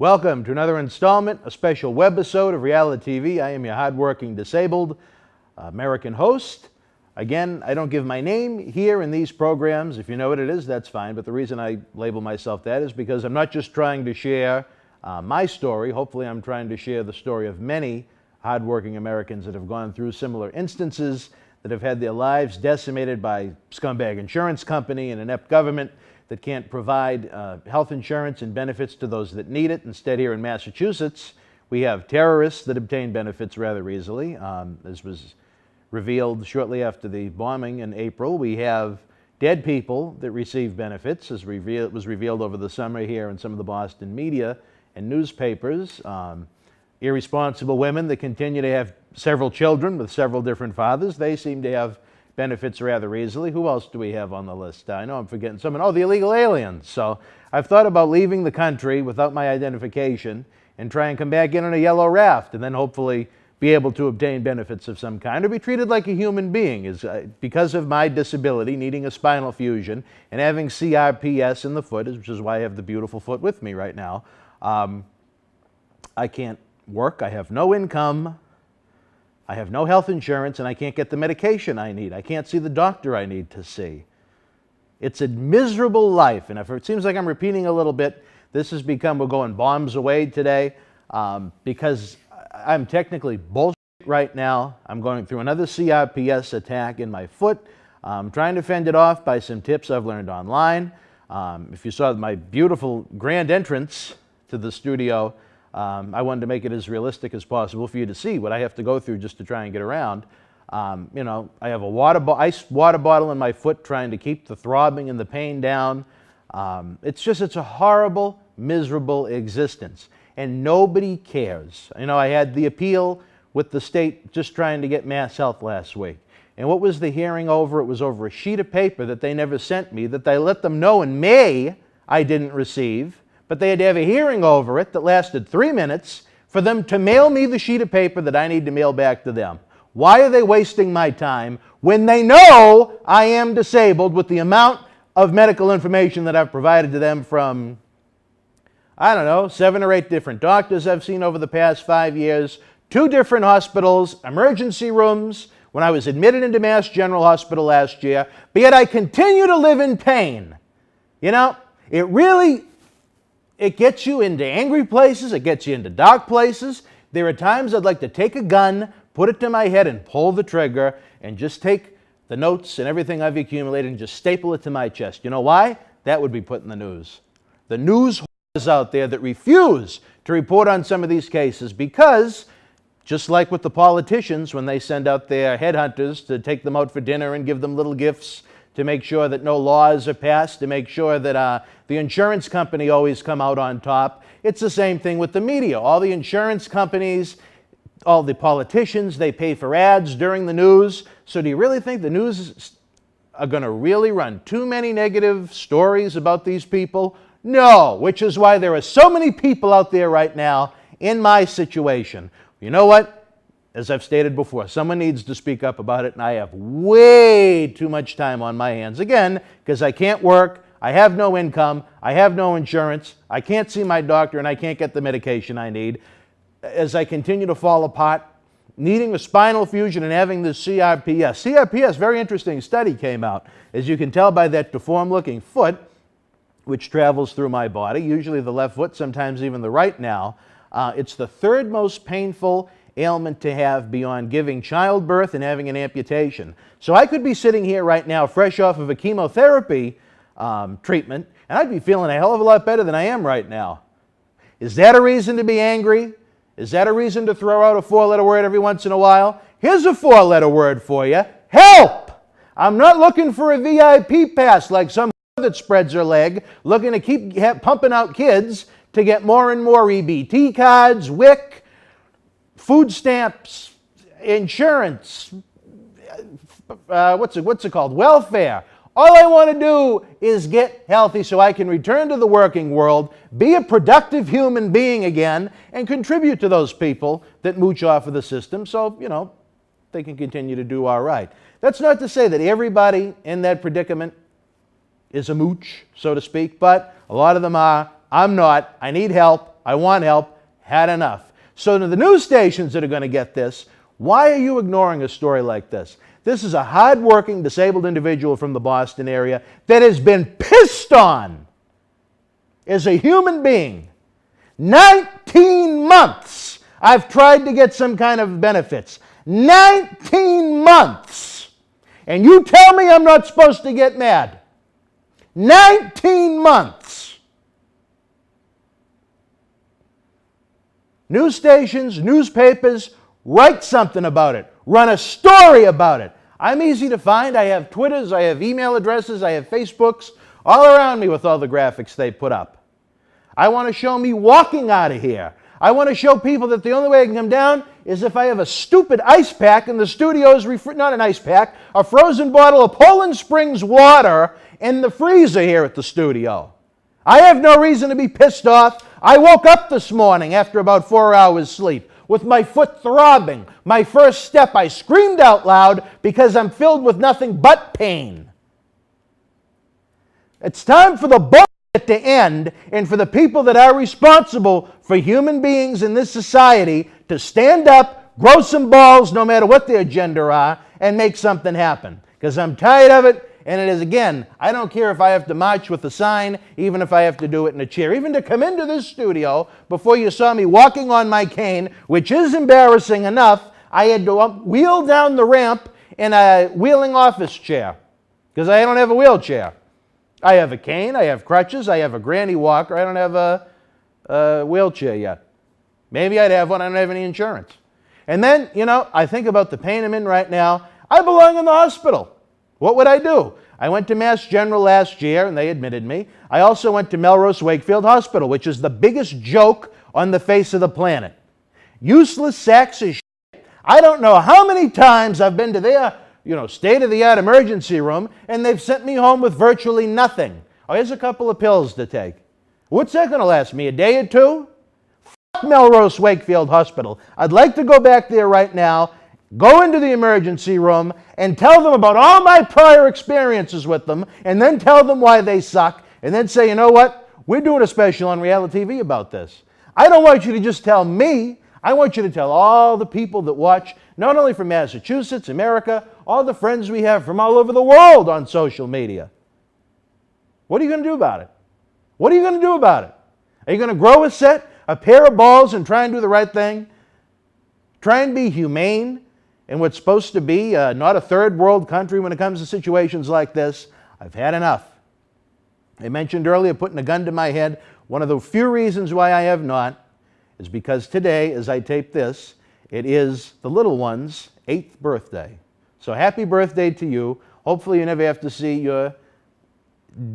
Welcome to another installment, a special webisode of RealiTV. I am your hardworking, disabled American host. Again, I don't give my name here in these programs. If you know what it is, that's fine. But the reason I label myself that is because I'm not just trying to share my story. Hopefully, I'm trying to share the story of many hardworking Americans that have gone through similar instances, that have had their lives decimated by scumbag insurance company and inept government that can't provide health insurance and benefits to those that need it. Instead, here in Massachusetts, we have terrorists that obtain benefits rather easily. This was revealed shortly after the bombing in April. We have dead people that receive benefits, as was revealed over the summer here in some of the Boston media and newspapers. Irresponsible women that continue to have several children with several different fathers. They seem to have benefits rather easily. Who else do we have on the list? I know I'm forgetting someone. Oh, the illegal aliens. So I've thought about leaving the country without my identification and try and come back in on a yellow raft and then hopefully be able to obtain benefits of some kind or be treated like a human being. Because of my disability, needing a spinal fusion and having CRPS in the foot, which is why I have the beautiful foot with me right now, I can't work. I have no income. I have no health insurance, and I can't get the medication I need. I can't see the doctor I need to see. It's a miserable life, and if it seems like I'm repeating a little bit, this has become, we're going bombs away today, because I'm technically bullshit right now. I'm going through another CRPS attack in my foot. I'm trying to fend it off by some tips I've learned online. If you saw my beautiful grand entrance to the studio, I wanted to make it as realistic as possible for you to see what I have to go through just to try and get around. You know, I have a ice water bottle in my foot trying to keep the throbbing and the pain down. It's a horrible, miserable existence. And nobody cares. You know, I had the appeal with the state just trying to get Mass Health last week. And what was the hearing over? It was over a sheet of paper that they never sent me, that they let them know in May I didn't receive. But they had to have a hearing over it that lasted 3 minutes for them to mail me the sheet of paper that I need to mail back to them. Why are they wasting my time when they know I am disabled with the amount of medical information that I've provided to them from, I don't know, 7 or 8 different doctors I've seen over the past 5 years, 2 different hospitals, emergency rooms, when I was admitted into Mass General Hospital last year, but yet I continue to live in pain. You know, it gets you into angry places. It gets you into dark places. There are times I'd like to take a gun, put it to my head, and pull the trigger, and just take the notes and everything I've accumulated and just staple it to my chest. You know why? That would be put in the news. The news whores out there that refuse to report on some of these cases because, just like with the politicians when they send out their headhunters to take them out for dinner and give them little gifts, to make sure that no laws are passed, to make sure that the insurance company always come out on top. It's the same thing with the media. All the insurance companies, all the politicians, they pay for ads during the news. So do you really think the news are going to really run too many negative stories about these people? No, which is why there are so many people out there right now in my situation. You know what? As I've stated before, someone needs to speak up about it, and I have way too much time on my hands. Again, because I can't work, I have no income, I have no insurance, I can't see my doctor, and I can't get the medication I need. As I continue to fall apart, needing a spinal fusion and having this CRPS. CRPS, very interesting study came out. As you can tell by that deformed-looking foot, which travels through my body, usually the left foot, sometimes even the right now, it's the 3rd most painful ailment to have beyond giving childbirth and having an amputation. So I could be sitting here right now fresh off of a chemotherapy treatment, and I'd be feeling a hell of a lot better than I am right now. Is that a reason to be angry? Is that a reason to throw out a 4-letter word every once in a while? Here's a 4-letter word for you. Help! I'm not looking for a VIP pass like some that spreads her leg, looking to keep pumping out kids to get more and more EBT cards, WIC, food stamps, insurance, what's it called? Welfare. All I want to do is get healthy so I can return to the working world, be a productive human being again, and contribute to those people that mooch off of the system so, you know, they can continue to do all right. That's not to say that everybody in that predicament is a mooch, so to speak, but a lot of them are. I'm not. I need help. I want help, had enough. So to the news stations that are going to get this, why are you ignoring a story like this? This is a hard-working, disabled individual from the Boston area that has been pissed on as a human being. 19 months I've tried to get some kind of benefits. 19 months. And you tell me I'm not supposed to get mad. 19 months. News stations, newspapers, write something about it. Run a story about it. I'm easy to find. I have Twitters, I have email addresses, I have Facebooks, all around me with all the graphics they put up. I want to show me walking out of here. I want to show people that the only way I can come down is if I have a stupid ice pack in the studio's, not an ice pack, a frozen bottle of Poland Springs water in the freezer here at the studio. I have no reason to be pissed off. I woke up this morning after about 4 hours sleep with my foot throbbing. My first step, I screamed out loud because I'm filled with nothing but pain. It's time for the bullshit to end and for the people that are responsible for human beings in this society to stand up, grow some balls, no matter what their gender are, and make something happen. Because I'm tired of it, and it is, again, I don't care if I have to march with a sign, even if I have to do it in a chair. Even to come into this studio, before you saw me walking on my cane, which is embarrassing enough, I had to wheel down the ramp in a wheeling office chair, because I don't have a wheelchair. I have a cane, I have crutches, I have a granny walker, I don't have a wheelchair yet. Maybe I'd have one, I don't have any insurance. And then, I think about the pain I'm in right now. I belong in the hospital. What would I do? I went to Mass General last year, and they admitted me. I also went to Melrose Wakefield Hospital, which is the biggest joke on the face of the planet. Useless sacks of shit. I don't know how many times I've been to their state-of-the-art emergency room, and they've sent me home with virtually nothing. Oh, here's a couple of pills to take. What's that going to last me, a day or two? Fuck Melrose Wakefield Hospital. I'd like to go back there right now, go into the emergency room, and tell them about all my prior experiences with them, and then tell them why they suck, and then say, you know what? We're doing a special on RealiTV about this. I don't want you to just tell me. I want you to tell all the people that watch, not only from Massachusetts, America, all the friends we have from all over the world on social media. What are you going to do about it? What are you going to do about it? Are you going to grow a pair of balls and try and do the right thing? Try and be humane in what's supposed to be not a third world country when it comes to situations like this? I've had enough. I mentioned earlier putting a gun to my head. One of the few reasons why I have not is because today, as I tape this, it is the little one's 8th birthday. So happy birthday to you. Hopefully you never have to see your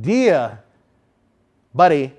dear buddy,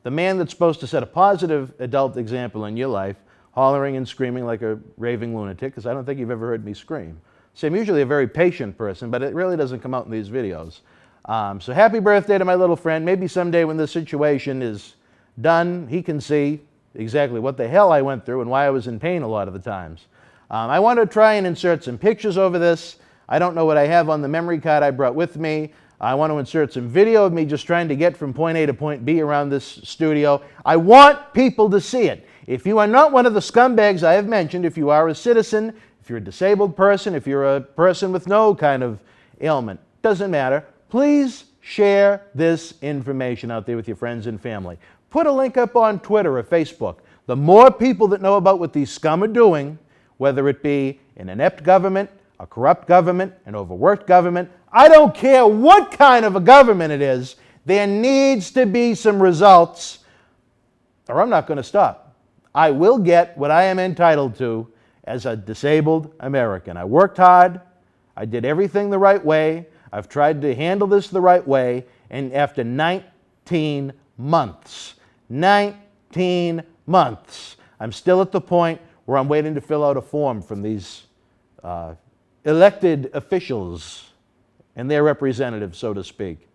the man that's supposed to set a positive adult example in your life, hollering and screaming like a raving lunatic, because I don't think you've ever heard me scream. See, I'm usually a very patient person, but it really doesn't come out in these videos. So happy birthday to my little friend. Maybe someday when this situation is done, he can see exactly what the hell I went through and why I was in pain a lot of the times. I want to try and insert some pictures over this. I don't know what I have on the memory card I brought with me. I want to insert some video of me just trying to get from point A to point B around this studio. I want people to see it. If you are not one of the scumbags I have mentioned, if you are a citizen, if you're a disabled person, if you're a person with no kind of ailment, doesn't matter, please share this information out there with your friends and family. Put a link up on Twitter or Facebook. The more people that know about what these scum are doing, whether it be an inept government, a corrupt government, an overworked government, I don't care what kind of a government it is, there needs to be some results, or I'm not going to stop. I will get what I am entitled to as a disabled American. I worked hard. I did everything the right way. I've tried to handle this the right way. And after 19 months, 19 months, I'm still at the point where I'm waiting to fill out a form from these elected officials and their representatives, so to speak.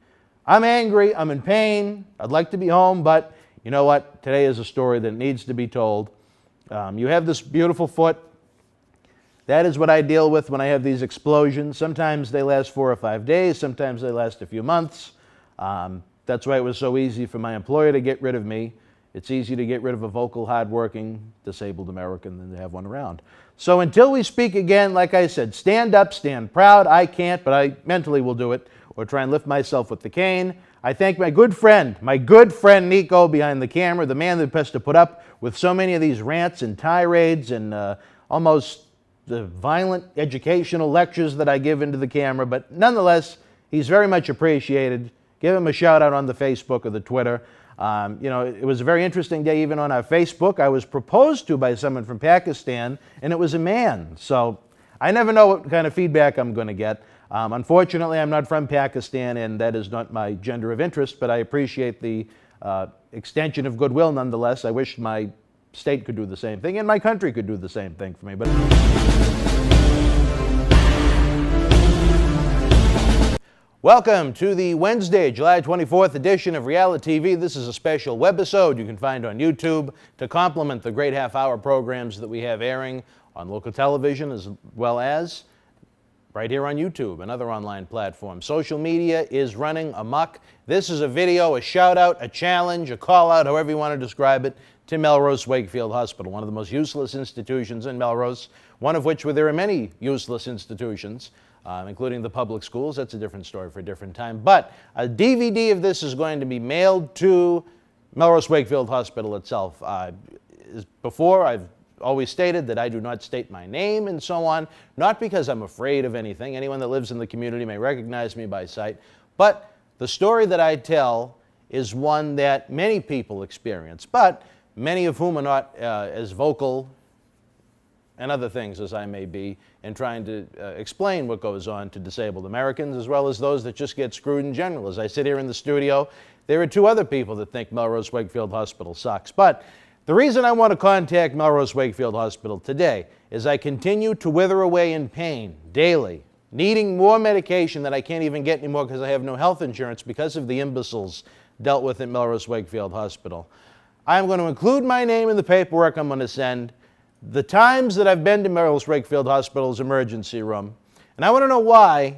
I'm angry. I'm in pain. I'd like to be home, but you know what? Today is a story that needs to be told. You have this beautiful foot. That is what I deal with when I have these explosions. Sometimes they last 4 or 5 days. Sometimes they last a few months. That's why it was so easy for my employer to get rid of me, it's easy to get rid of a vocal, hardworking, disabled American than to have one around. So until we speak again, like I said, stand up, stand proud. I can't, but I mentally will do it, or try and lift myself with the cane. I thank my good friend Nico behind the camera, the man that has to put up with so many of these rants and tirades and almost the violent educational lectures that I give into the camera. But nonetheless, he's very much appreciated. Give him a shout out on the Facebook or the Twitter. You know, it was a very interesting day even on our Facebook. I was proposed to by someone from Pakistan, and it was a man. So I never know what kind of feedback I'm going to get. Unfortunately, I'm not from Pakistan, and that is not my gender of interest, but I appreciate the extension of goodwill nonetheless. I wish my state could do the same thing, and my country could do the same thing for me. But welcome to the Wednesday, July 24th edition of RealiTV. This is a special webisode you can find on YouTube to complement the great half-hour programs that we have airing on local television as well as right here on YouTube and other online platforms. Social media is running amok. This is a video, a shout-out, a challenge, a call-out, however you want to describe it, to Melrose Wakefield Hospital, one of the most useless institutions in Melrose, one of which, where there are many useless institutions, including the public schools. That's a different story for a different time. But a DVD of this is going to be mailed to Melrose Wakefield Hospital itself. Before, I've always stated that I do not state my name and so on, not because I'm afraid of anything. Anyone that lives in the community may recognize me by sight. But the story that I tell is one that many people experience, but many of whom are not as vocal and other things as I may be in trying to explain what goes on to disabled Americans, as well as those that just get screwed in general. As I sit here in the studio, there are two other people that think Melrose Wakefield Hospital sucks. But the reason I want to contact Melrose Wakefield Hospital today is I continue to wither away in pain daily, needing more medication that I can't even get anymore because I have no health insurance because of the imbeciles dealt with at Melrose Wakefield Hospital. I'm going to include my name in the paperwork I'm going to send, the times that I've been to Melrose Wakefield Hospital's emergency room, and I want to know why,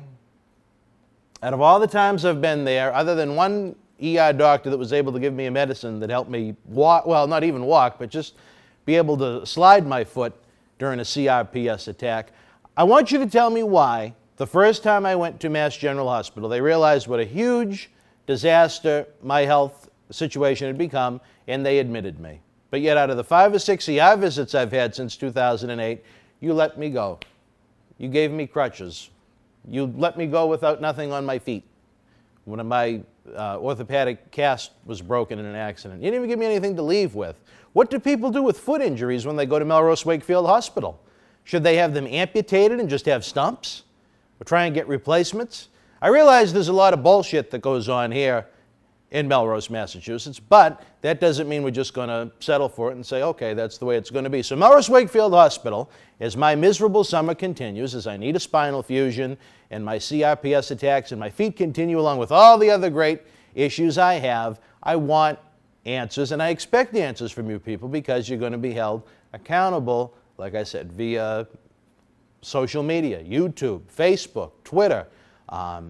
out of all the times I've been there, other than one ER doctor that was able to give me a medicine that helped me walk, well, not even walk, but just be able to slide my foot during a CRPS attack, I want you to tell me why the first time I went to Mass General Hospital, they realized what a huge disaster my health situation had become, and they admitted me. But yet out of the 5 or 6 ER visits I've had since 2008, you let me go. You gave me crutches. You let me go without nothing on my feet. When my orthopedic cast was broken in an accident. You didn't even give me anything to leave with. What do people do with foot injuries when they go to Melrose Wakefield Hospital? Should they have them amputated and just have stumps? Or try and get replacements? I realize there's a lot of bullshit that goes on here in Melrose, Massachusetts, but that doesn't mean we're just going to settle for it and say, okay, that's the way it's going to be. So Melrose Wakefield Hospital, as my miserable summer continues, as I need a spinal fusion and my CRPS attacks and my feet continue along with all the other great issues I have, I want answers, and I expect answers from you people because you're going to be held accountable, like I said, via social media, YouTube, Facebook, Twitter,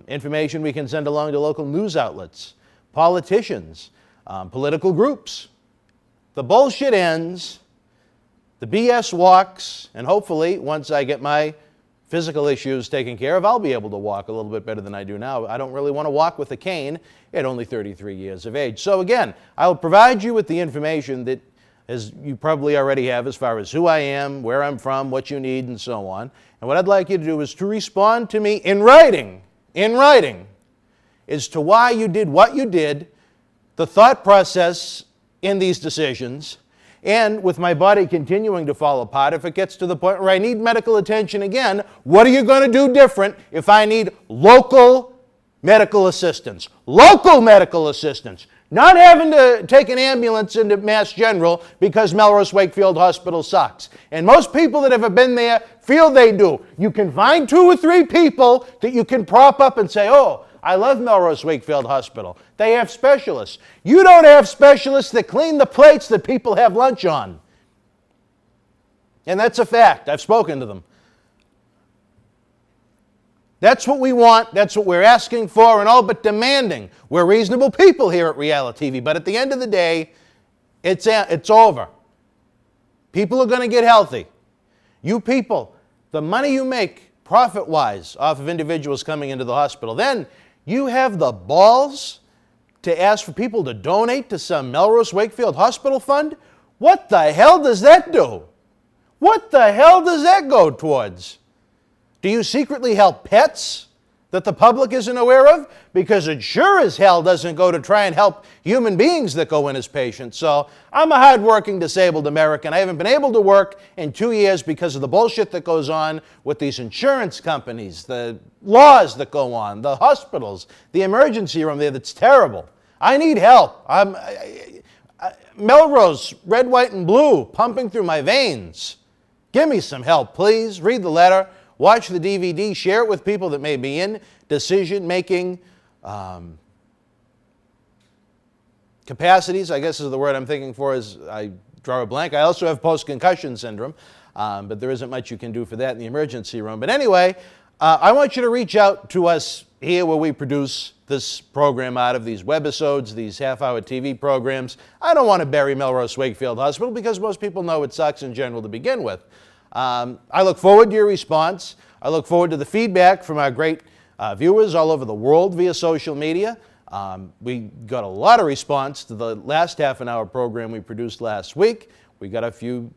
information we can send along to local news outlets, politicians, political groups. The bullshit ends, the BS walks, and hopefully once I get my physical issues taken care of, I'll be able to walk a little bit better than I do now. I don't really want to walk with a cane at only 33 years of age. So again, I'll provide you with the information that, as you probably already have, as far as who I am, where I'm from, what you need, and so on. And what I'd like you to do is to respond to me in writing, as to why you did what you did, the thought process in these decisions, and with my body continuing to fall apart, if it gets to the point where I need medical attention again, what are you going to do different if I need local medical assistance? Local medical assistance. Not having to take an ambulance into Mass General because Melrose Wakefield Hospital sucks. And most people that have been there feel they do. You can find 2 or 3 people that you can prop up and say, oh, I love Melrose Wakefield Hospital. They have specialists. You don't have specialists that clean the plates that people have lunch on. And that's a fact. I've spoken to them. That's what we want. That's what we're asking for and all but demanding. We're reasonable people here at RealiTV, but at the end of the day, It's over. People are going to get healthy. You people, the money you make profit-wise off of individuals coming into the hospital, then you have the balls to ask for people to donate to some Melrose Wakefield Hospital fund? What the hell does that do? What the hell does that go towards? Do you secretly help pets that the public isn't aware of? Because it sure as hell doesn't go to try and help human beings that go in as patients. So I'm a hardworking disabled American. I haven't been able to work in 2 years because of the bullshit that goes on with these insurance companies, the laws that go on, the hospitals, the emergency room there that's terrible. I need help. Melrose, red, white, and blue, pumping through my veins. Give me some help, please. Read the letter. Watch the DVD, share it with people that may be in decision-making capacities, I guess is the word I'm thinking for as I draw a blank. I also have post-concussion syndrome, but there isn't much you can do for that in the emergency room. But anyway, I want you to reach out to us here where we produce this program out of, these webisodes, these half-hour TV programs. I don't want to bury Melrose Wakefield Hospital because most people know it sucks in general to begin with. I look forward to your response. I look forward to the feedback from our great viewers all over the world via social media. We got a lot of response to the last half-an-hour program we produced last week. We got a few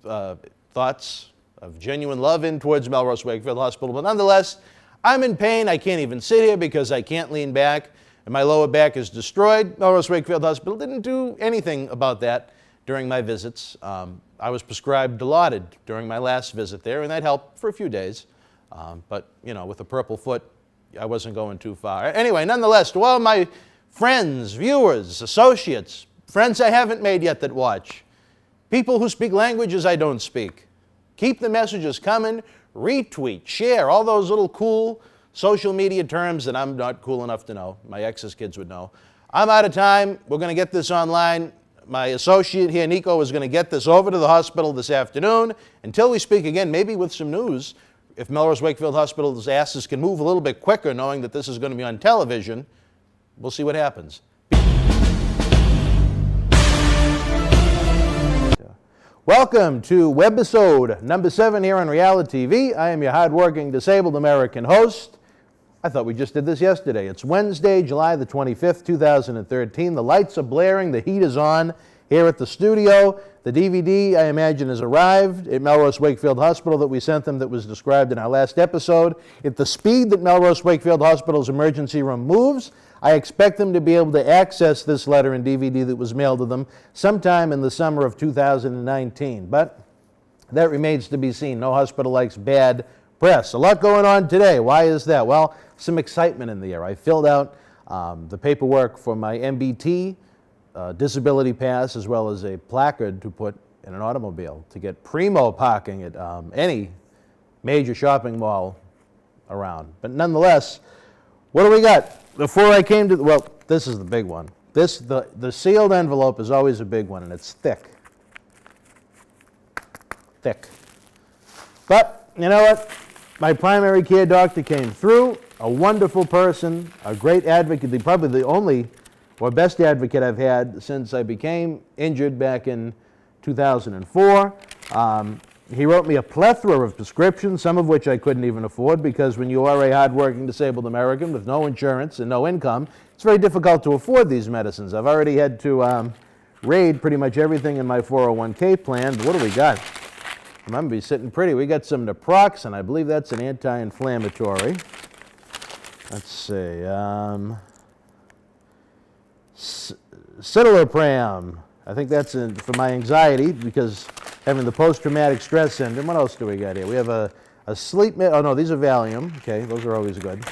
thoughts of genuine love in towards Melrose Wakefield Hospital, but nonetheless, I'm in pain. I can't even sit here because I can't lean back, and my lower back is destroyed. Melrose Wakefield Hospital didn't do anything about that during my visits. I was prescribed Dilaudid during my last visit there, and that helped for a few days. But, you know, with a purple foot, I wasn't going too far. Anyway, nonetheless, to all my friends, viewers, associates, friends I haven't made yet that watch, people who speak languages I don't speak, keep the messages coming, retweet, share, all those little cool social media terms that I'm not cool enough to know. My ex's kids would know. I'm out of time. We're going to get this online. My associate here, Nico, is going to get this over to the hospital this afternoon. Until we speak again, maybe with some news, if Melrose Wakefield Hospital's asses can move a little bit quicker, knowing that this is going to be on television, we'll see what happens. Welcome to webisode number 7 here on RealiTV. I am your hardworking disabled American host. I thought we just did this yesterday. It's Wednesday, July the 25th, 2013. The lights are blaring, the heat is on here at the studio. The DVD, I imagine, has arrived at Melrose Wakefield Hospital that we sent them that was described in our last episode. At the speed that Melrose Wakefield Hospital's emergency room moves, I expect them to be able to access this letter and DVD that was mailed to them sometime in the summer of 2019. But that remains to be seen. No hospital likes bad press. A lot going on today. Why is that? Well, some excitement in the air. I filled out the paperwork for my MBT disability pass, as well as a placard to put in an automobile to get primo parking at any major shopping mall around. But nonetheless, what do we got? Before I came to, well, this is the big one. The sealed envelope is always a big one, and it's thick. Thick. But, you know what? My primary care doctor came through, a wonderful person, a great advocate, probably the only or best advocate I've had since I became injured back in 2004. He wrote me a plethora of prescriptions, some of which I couldn't even afford, because when you are a hardworking disabled American with no insurance and no income, it's very difficult to afford these medicines. I've already had to raid pretty much everything in my 401k plan. But what do we got? I'm going to be sitting pretty. We got some naproxen. I believe that's an anti-inflammatory. Let's see. Citalopram. I think that's for my anxiety, because having the post-traumatic stress syndrome. What else do we got here? We have a sleep oh no, these are Valium. Okay, those are always good.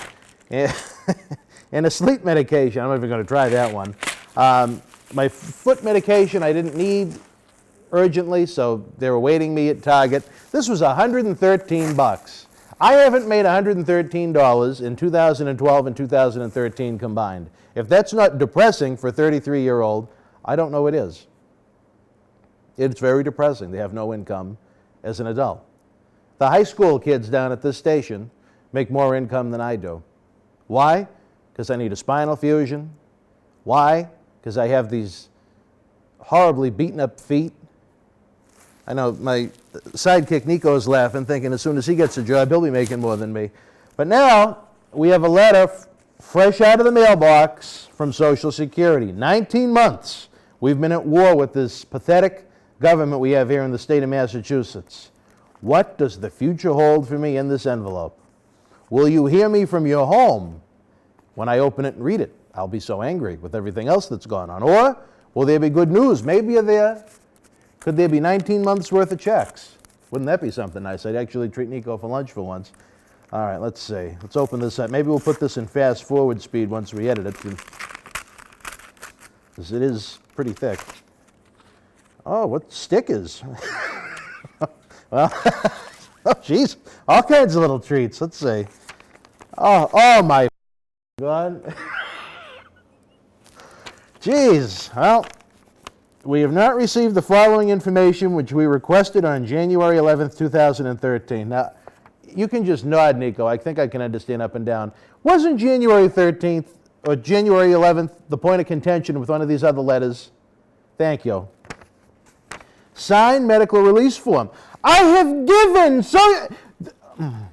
And a sleep medication. I'm not even going to try that one. My foot medication I didn't need urgently, so they were waiting me at Target. This was $113. I haven't made $113 in 2012 and 2013 combined. If that's not depressing for a 33-year-old, I don't know what is. It's very depressing. They have no income as an adult. The high school kids down at this station make more income than I do. Why? Because I need a spinal fusion. Why? Because I have these horribly beaten up feet. I know my sidekick Nico's laughing, thinking as soon as he gets a job, he'll be making more than me. But now we have a letter fresh out of the mailbox from Social Security. 19 months we've been at war with this pathetic government we have here in the state of Massachusetts. What does the future hold for me in this envelope? Will you hear me from your home when I open it and read it? I'll be so angry with everything else that's gone on. Or will there be good news? Maybe could there be 19 months worth of checks? Wouldn't that be something nice? I'd actually treat Nico for lunch for once. All right, let's see. Let's open this up. Maybe we'll put this in fast forward speed once we edit it, because it is pretty thick. Oh, what stickers? Well, oh, geez, all kinds of little treats. Let's see. Oh my God. Geez, well, we have not received the following information which we requested on January 11th, 2013. Now, you can just nod, Nico. I think I can understand up and down. Wasn't January 13th or January 11th the point of contention with one of these other letters? Thank you. Signed medical release form. I have given, so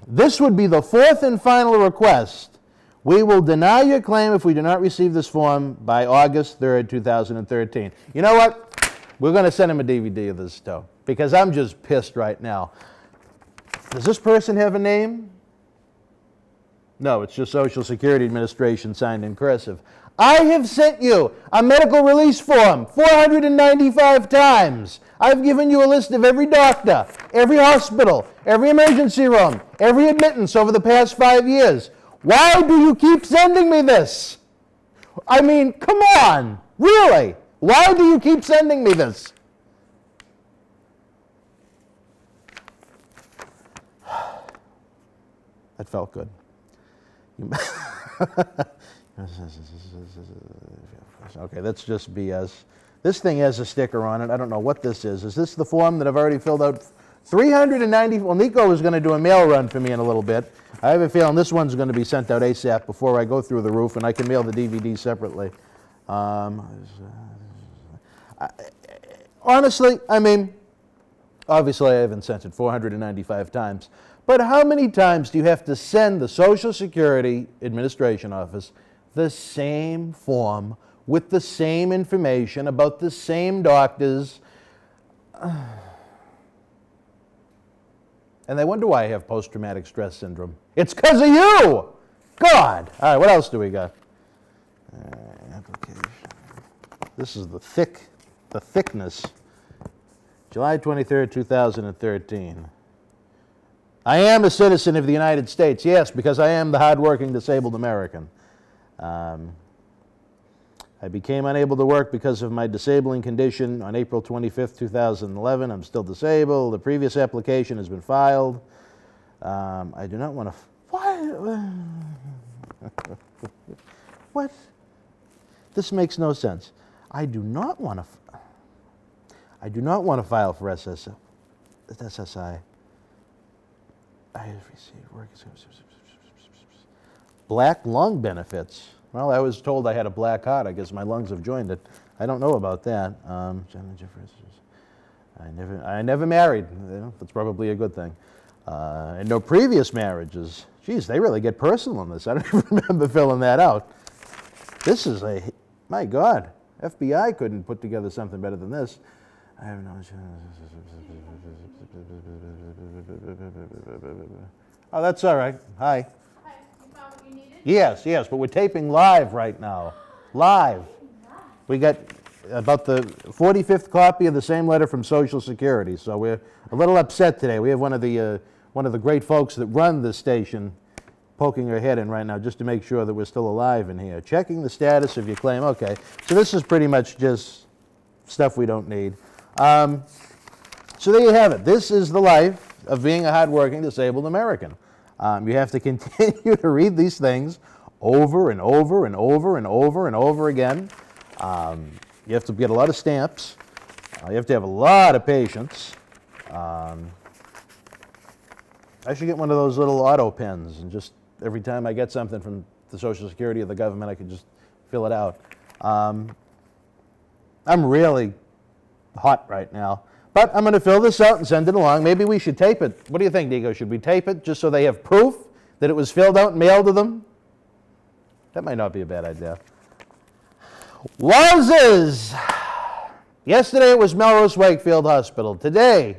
this would be the fourth and final request. We will deny your claim if we do not receive this form by August 3rd, 2013. You know what? We're going to send him a DVD of this, too, because I'm just pissed right now. Does this person have a name? No, it's just Social Security Administration signed in cursive. I have sent you a medical release form 495 times. I've given you a list of every doctor, every hospital, every emergency room, every admittance over the past 5 years. Why do you keep sending me this? I mean, come on, really? Why do you keep sending me this? That felt good. Okay, that's just BS. This thing has a sticker on it. I don't know what this is. Is this the form that I've already filled out? 390, well, Nico is going to do a mail run for me in a little bit. I have a feeling this one's going to be sent out ASAP before I go through the roof, and I can mail the DVD separately. Honestly, I mean, obviously I haven't sent it 495 times, but how many times do you have to send the Social Security Administration Office the same form with the same information about the same doctors? And they wonder why I have post-traumatic stress syndrome. It's because of you! God! All right, what else do we got? Application. This is the thickness. July 23rd, 2013. I am a citizen of the United States, yes, because I am the hardworking disabled American. I became unable to work because of my disabling condition on April 25th, 2011. I'm still disabled. The previous application has been filed. I do not want to... What? This makes no sense. I do not want to file for SSI. I have received work... Black lung benefits. Well, I was told I had a black heart. I guess my lungs have joined it. I don't know about that. I never married. You know, that's probably a good thing. And no previous marriages. Geez, they really get personal in this. I don't even remember filling that out. This is a... My God. FBI couldn't put together something better than this. I have no... Oh, that's all right. Hi. Yes, but we're taping live right now. Live. We got about the 45th copy of the same letter from Social Security, so we're a little upset today. We have one of the great folks that run this station poking her head in right now just to make sure that we're still alive in here. Checking the status of your claim. Okay, so this is pretty much just stuff we don't need. So there you have it. This is the life of being a hardworking disabled American. You have to continue to read these things over and over and over and over and over again. You have to get a lot of stamps. You have to have a lot of patience. I should get one of those little auto pens, and just every time I get something from the Social Security or the government, I can just fill it out. I'm really hot right now. But I'm going to fill this out and send it along. Maybe we should tape it. What do you think, Diego? Should we tape it just so they have proof that it was filled out and mailed to them? That might not be a bad idea. Wowzers! Yesterday it was Melrose Wakefield Hospital. Today,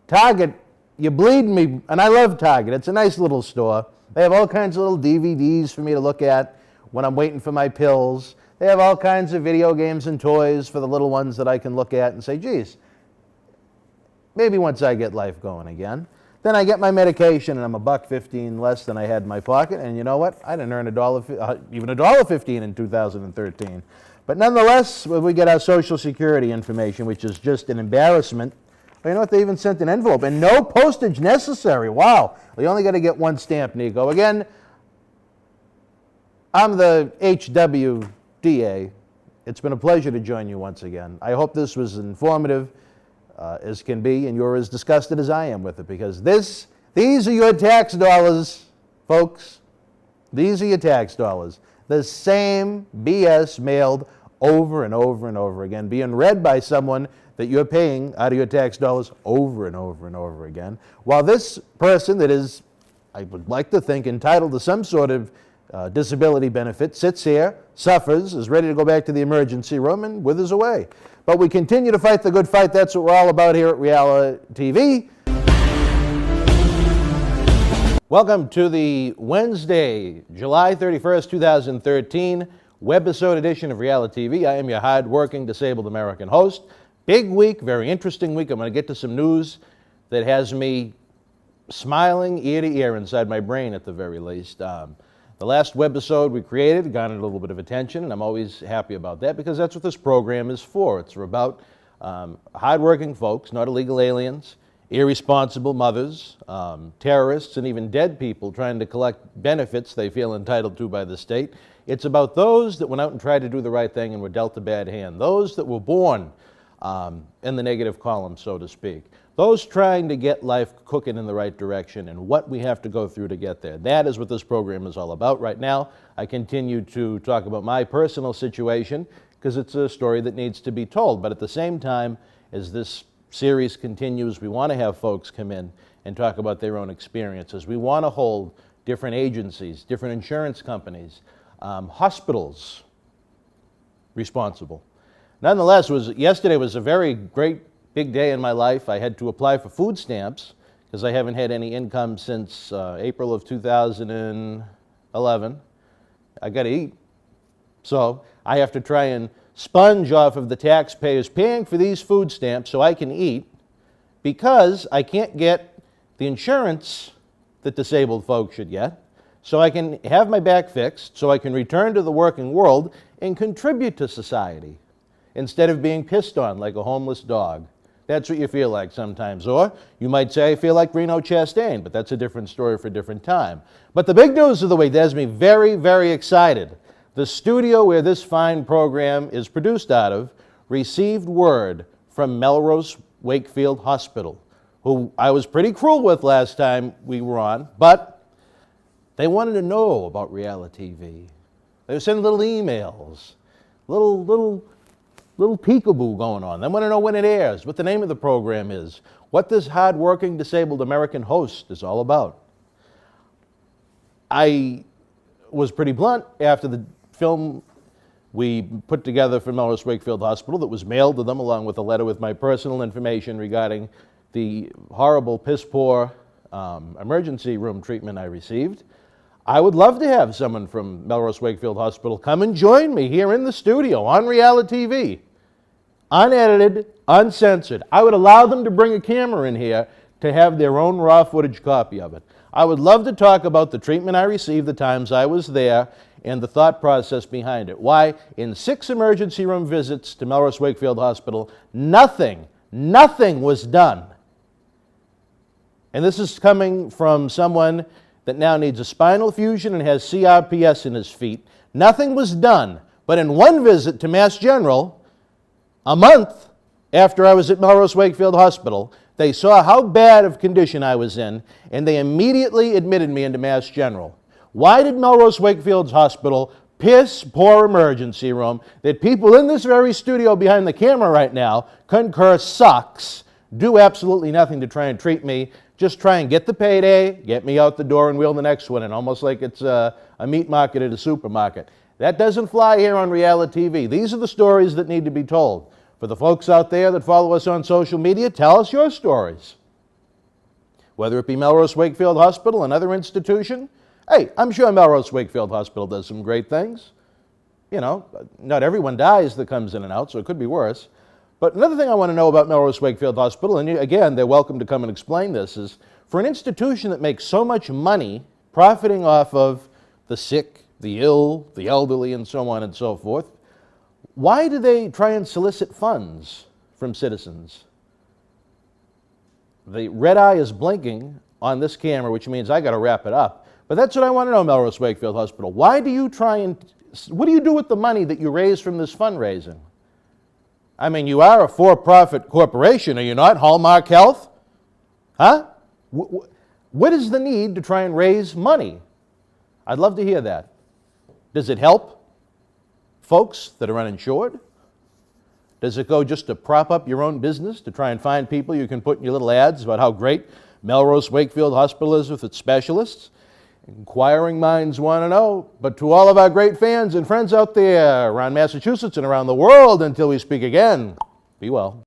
Target, you bleed me, and I love Target. It's a nice little store. They have all kinds of little DVDs for me to look at when I'm waiting for my pills. They have all kinds of video games and toys for the little ones that I can look at and say, geez, maybe once I get life going again. Then I get my medication and I'm $1.15 less than I had in my pocket, and you know what? I didn't earn even $1.15 in 2013. But nonetheless, we get our Social Security information, which is just an embarrassment. Well, you know what? They even sent an envelope, and no postage necessary. Wow. We only got to get one stamp, Nico. Again, I'm the HWDA. It's been a pleasure to join you once again. I hope this was informative as can be, and you're as disgusted as I am with it, because these are your tax dollars, folks. These are your tax dollars. The same BS mailed over and over and over again, being read by someone that you're paying out of your tax dollars over and over and over again, while this person that is, I would like to think, entitled to some sort of disability benefit sits here, suffers, is ready to go back to the emergency room, and withers away. But we continue to fight the good fight. That's what we're all about here at RealiTV. Welcome to the Wednesday, July 31st, 2013, webisode edition of RealiTV. I am your hard-working, disabled American host. Big week, very interesting week. I'm going to get to some news that has me smiling ear to ear inside my brain at the very least. The last webisode we created garnered a little bit of attention, and I'm always happy about that because that's what this program is for. It's about hard-working folks, not illegal aliens, irresponsible mothers, terrorists, and even dead people trying to collect benefits they feel entitled to by the state. It's about those that went out and tried to do the right thing and were dealt a bad hand, those that were born in the negative column, so to speak, those trying to get life cooking in the right direction and what we have to go through to get there. That is what this program is all about. Right now, I continue to talk about my personal situation because it's a story that needs to be told, but at the same time, as this series continues, we want to have folks come in and talk about their own experiences. We want to hold different agencies, different insurance companies, hospitals responsible. Nonetheless, yesterday was a very great big day in my life. I had to apply for food stamps because I haven't had any income since April of 2011. I got to eat. So I have to try and sponge off of the taxpayers paying for these food stamps so I can eat, because I can't get the insurance that disabled folks should get, so I can have my back fixed, so I can return to the working world and contribute to society instead of being pissed on like a homeless dog. That's what you feel like sometimes. Or you might say, I feel like Reno Chastain, but that's a different story for a different time. But the big news of the week that has me very, very excited. The studio where this fine program is produced out of received word from Melrose Wakefield Hospital, who I was pretty cruel with last time we were on, but they wanted to know about RealiTV. They were sending little emails, little peekaboo going on. They want to know when it airs, what the name of the program is, what this hard-working, disabled American host is all about. I was pretty blunt after the film we put together for Melrose Wakefield Hospital that was mailed to them along with a letter with my personal information regarding the horrible, piss-poor emergency room treatment I received. I would love to have someone from Melrose Wakefield Hospital come and join me here in the studio on RealiTV. Unedited, uncensored. I would allow them to bring a camera in here to have their own raw footage copy of it. I would love to talk about the treatment I received, the times I was there, and the thought process behind it. Why, in 6 emergency room visits to Melrose Wakefield Hospital, nothing was done. And this is coming from someone that now needs a spinal fusion and has CRPS in his feet. Nothing was done. But in one visit to Mass General, a month after I was at Melrose Wakefield Hospital, they saw how bad of condition I was in, and they immediately admitted me into Mass General. Why did Melrose Wakefield Hospital piss poor emergency room that people in this very studio behind the camera right now concur sucks, do absolutely nothing to try and treat me, just try and get the payday, get me out the door and wheel the next one in, almost like it's a meat market at a supermarket. That doesn't fly here on RealiTV. These are the stories that need to be told. For the folks out there that follow us on social media, tell us your stories. Whether it be Melrose Wakefield Hospital, another institution, hey, I'm sure Melrose Wakefield Hospital does some great things. You know, not everyone dies that comes in and out, so it could be worse. But another thing I want to know about Melrose Wakefield Hospital, and again, they're welcome to come and explain this, is for an institution that makes so much money profiting off of the sick, the ill, the elderly, and so on and so forth, why do they try and solicit funds from citizens? The red eye is blinking on this camera, which means I got to wrap it up. But that's what I want to know, Melrose Wakefield Hospital. Why do you try and, what do you do with the money that you raise from this fundraising? I mean, you are a for-profit corporation, are you not? Hallmark Health? Huh? What is the need to try and raise money? I'd love to hear that. Does it help folks that are uninsured? Does it go just to prop up your own business, to try and find people you can put in your little ads about how great Melrose Wakefield Hospital is with its specialists? Inquiring minds want to know. But to all of our great fans and friends out there around Massachusetts and around the world, until we speak again, be well.